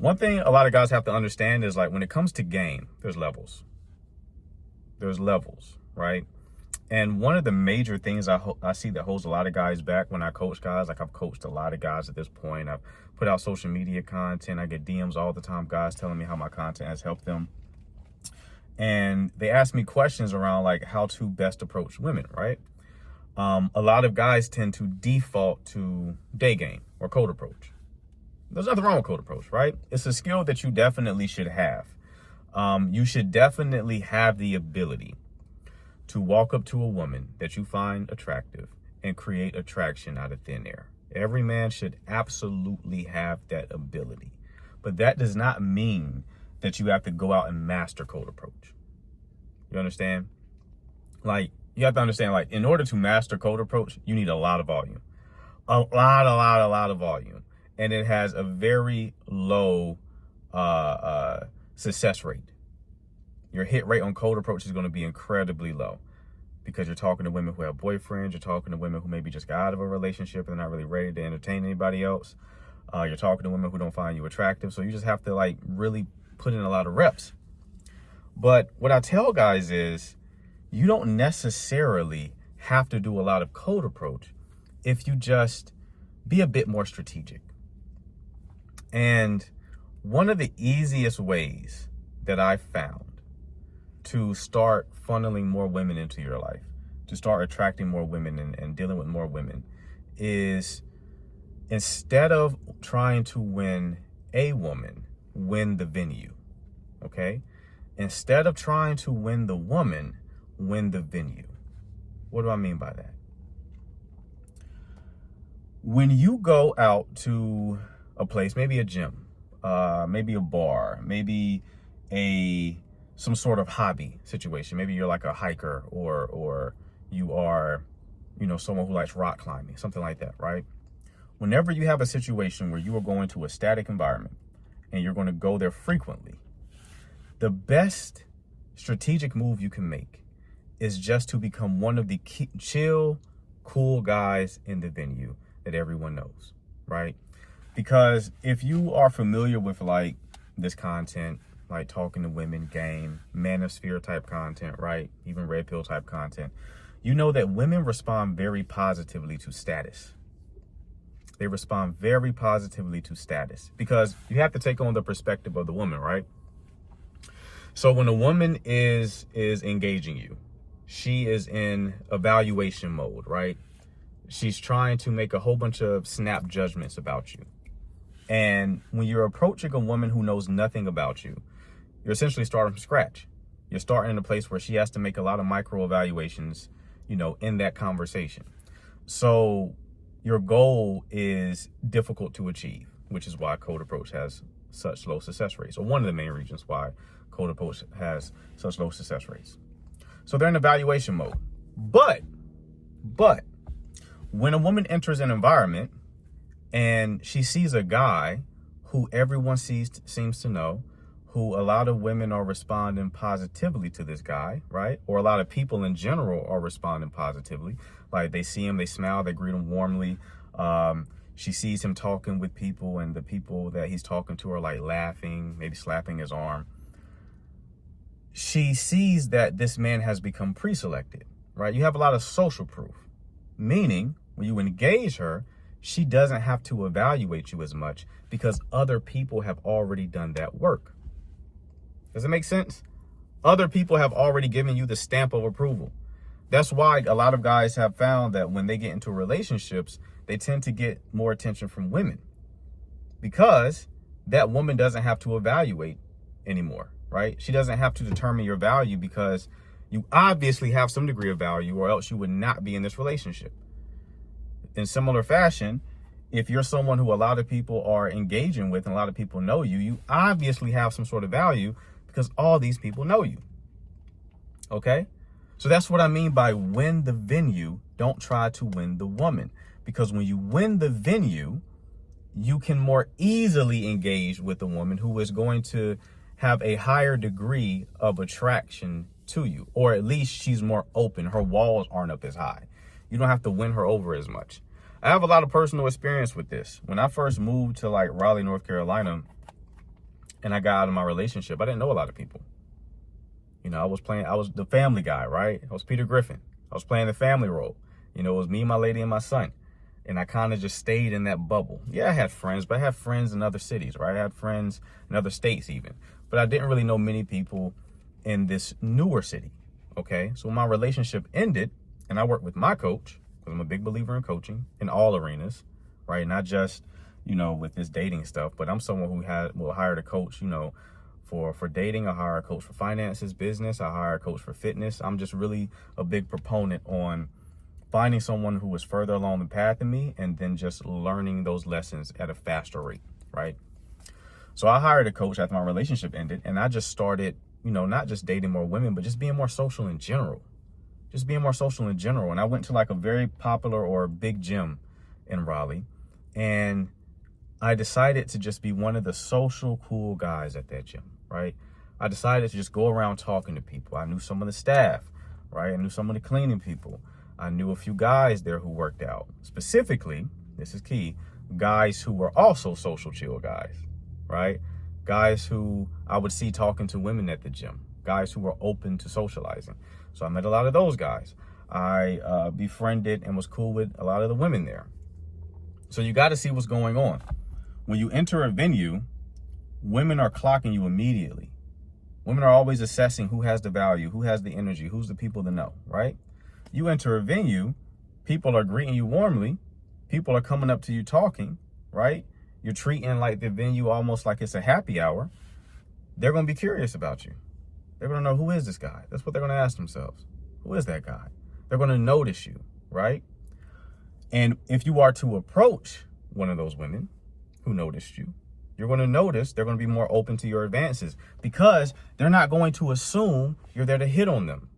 One thing a lot of guys have to understand is, like, when it comes to game, there's levels. There's levels, right? And one of the major things I see that holds a lot of guys back when I coach guys, like I've coached a lot of guys at this point. I've put out social media content. I get DMs all the time, guys telling me how my content has helped them. And they ask me questions around like how to best approach women, right? A lot of guys tend to default to day game or code approach. There's nothing wrong with code approach, right? It's a skill that you definitely should have. You should definitely have the ability to walk up to a woman that you find attractive and create attraction out of thin air. Every man should absolutely have that ability. But that does not mean that you have to go out and master code approach. You understand? Like, you have to understand, like, in order to master code approach, you need a lot of volume. A lot of volume. And it has a very low success rate. Your hit rate on code approach is going to be incredibly low because you're talking to women who have boyfriends. You're talking to women who maybe just got out of a relationship and they're not really ready to entertain anybody else. You're talking to women who don't find you attractive. So you just have to like really put in a lot of reps. But what I tell guys is you don't necessarily have to do a lot of code approach if you just be a bit more strategic. And one of the easiest ways that I found to start funneling more women into your life, to start attracting more women and dealing with more women, is instead of trying to win a woman, win the venue, okay? Instead of trying to win the woman, win the venue. What do I mean by that? When you go out to a place, maybe a gym, maybe a bar, maybe some sort of hobby situation. Maybe you're like a hiker or you are, someone who likes rock climbing, something like that, right? Whenever you have a situation where you are going to a static environment and you're going to go there frequently, the best strategic move you can make is just to become one of the chill, cool guys in the venue that everyone knows, right? Because if you are familiar with like this content, like talking to women, game, manosphere type content, right? Even red pill type content, you know that women respond very positively to status. They respond very positively to status because you have to take on the perspective of the woman, right? So when a woman is engaging you, she is in evaluation mode, right? She's trying to make a whole bunch of snap judgments about you. And when you're approaching a woman who knows nothing about you, you're essentially starting from scratch. You're starting in a place where she has to make a lot of micro evaluations, in that conversation. So your goal is difficult to achieve, which is why code approach has such low success rates, or one of the main reasons why code approach has such low success rates. So they're in evaluation mode. But when a woman enters an environment and she sees a guy who everyone seems to know, who a lot of women are responding positively to this guy, right? Or a lot of people in general are responding positively. Like they see him, they smile, they greet him warmly. She sees him talking with people and the people that he's talking to are like laughing, maybe slapping his arm. She sees that this man has become pre-selected, right? You have a lot of social proof, meaning when you engage her, she doesn't have to evaluate you as much because other people have already done that work. Does it make sense? Other people have already given you the stamp of approval. That's why a lot of guys have found that when they get into relationships, they tend to get more attention from women because that woman doesn't have to evaluate anymore, right? She doesn't have to determine your value because you obviously have some degree of value or else you would not be in this relationship. In similar fashion, if you're someone who a lot of people are engaging with and a lot of people know you, you obviously have some sort of value because all these people know you. Okay? So that's what I mean by win the venue. Don't try to win the woman. Because when you win the venue, you can more easily engage with a woman who is going to have a higher degree of attraction to you. Or at least she's more open. Her walls aren't up as high. You don't have to win her over as much. I have a lot of personal experience with this. When I first moved to like Raleigh, North Carolina, and I got out of my relationship, I didn't know a lot of people. You know, I was the family guy, right? I was Peter Griffin. I was playing the family role. You know, it was me, my lady, and my son. And I kind of just stayed in that bubble. Yeah, I had friends, but I had friends in other cities, right? I had friends in other states even. But I didn't really know many people in this newer city, okay? So when my relationship ended, and I worked with my coach, because I'm a big believer in coaching in all arenas, right? Not just, you know, with this dating stuff, but I'm someone who will hire a coach, you know, for dating. I hire a coach for finances, business. I hire a coach for fitness. I'm just really a big proponent on finding someone who is further along the path than me and then just learning those lessons at a faster rate, right? So I hired a coach after my relationship ended, and I just started, you know, not just dating more women, but just being more social in general. Just being more social in general. And I went to like a very popular or big gym in Raleigh, and I decided to just be one of the social cool guys at that gym, right? I decided to just go around talking to people. I knew some of the staff, right? I knew some of the cleaning people. I knew a few guys there who worked out. Specifically, this is key, guys who were also social chill guys, right? Guys who I would see talking to women at the gym, guys who were open to socializing. So I met a lot of those guys. I befriended and was cool with a lot of the women there. So you got to see what's going on. When you enter a venue, women are clocking you immediately. Women are always assessing who has the value, who has the energy, who's the people to know, right? You enter a venue, people are greeting you warmly. People are coming up to you talking, right? You're treating like the venue almost like it's a happy hour. They're going to be curious about you. They're going to know, who is this guy? That's what they're going to ask themselves. Who is that guy? They're going to notice you, right? And if you are to approach one of those women who noticed you, you're going to notice they're going to be more open to your advances because they're not going to assume you're there to hit on them.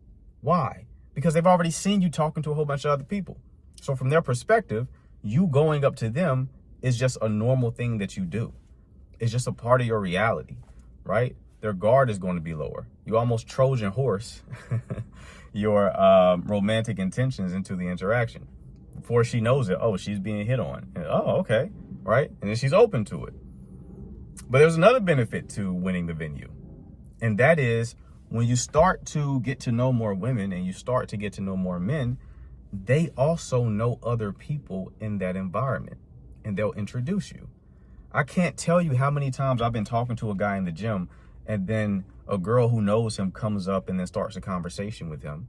Why? Because they've already seen you talking to a whole bunch of other people. So from their perspective, you going up to them is just a normal thing that you do. It's just a part of your reality, right? Their guard is going to be lower. You almost Trojan horse your romantic intentions into the interaction. Before she knows it, oh, she's being hit on. And, oh, okay, right? And then she's open to it. But there's another benefit to winning the venue. And that is when you start to get to know more women and you start to get to know more men, they also know other people in that environment and they'll introduce you. I can't tell you how many times I've been talking to a guy in the gym and then a girl who knows him comes up and then starts a conversation with him,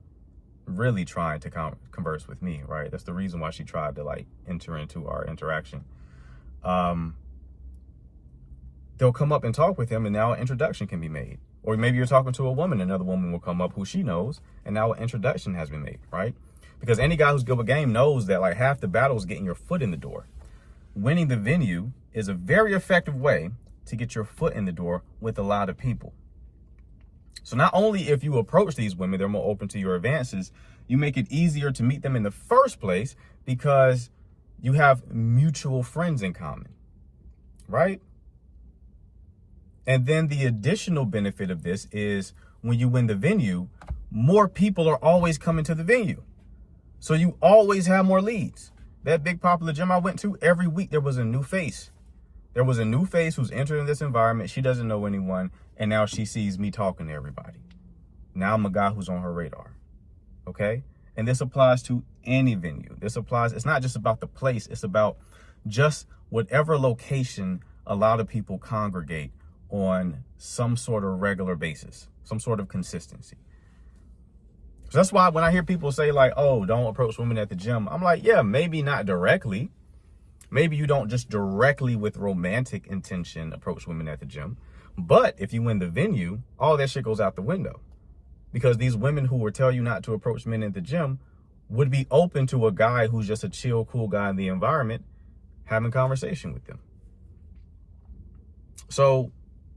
really trying to converse with me, right? That's the reason why she tried to like enter into our interaction. They'll come up and talk with him and now an introduction can be made. Or maybe you're talking to a woman, another woman will come up who she knows and now an introduction has been made, right? Because any guy who's good with game knows that like half the battle is getting your foot in the door. Winning the venue is a very effective way to get your foot in the door with a lot of people. So not only if you approach these women, they're more open to your advances, you make it easier to meet them in the first place because you have mutual friends in common, right? And then the additional benefit of this is when you win the venue, more people are always coming to the venue. So you always have more leads. That big popular gym I went to, every week there was a new face. There was a new face who's entering this environment. She doesn't know anyone. And now she sees me talking to everybody. Now I'm a guy who's on her radar. Okay? And this applies to any venue. This applies, it's not just about the place. It's about just whatever location a lot of people congregate on some sort of regular basis, some sort of consistency. So that's why when I hear people say like, oh, don't approach women at the gym, I'm like, yeah, maybe not directly. Maybe you don't just directly with romantic intention approach women at the gym. But if you win the venue, all that shit goes out the window. Because these women who will tell you not to approach men at the gym would be open to a guy who's just a chill, cool guy in the environment, having conversation with them. So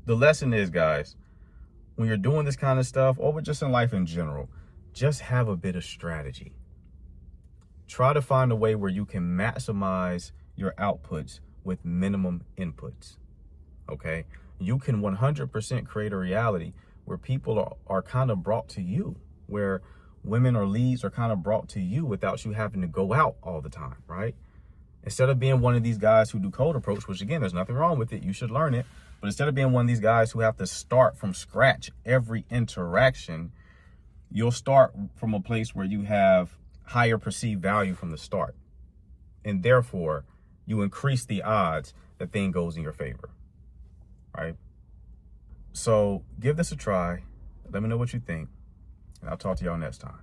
the lesson is, guys, when you're doing this kind of stuff, or just in life in general, just have a bit of strategy. Try to find a way where you can maximize your outputs with minimum inputs, okay? You can 100% create a reality where people are kind of brought to you, where women or leads are kind of brought to you without you having to go out all the time, right? Instead of being one of these guys who do cold approach, which again, there's nothing wrong with it. You should learn it. But instead of being one of these guys who have to start from scratch every interaction, you'll start from a place where you have higher perceived value from the start. And therefore, you increase the odds that thing goes in your favor, right? So give this a try. Let me know what you think, and I'll talk to y'all next time.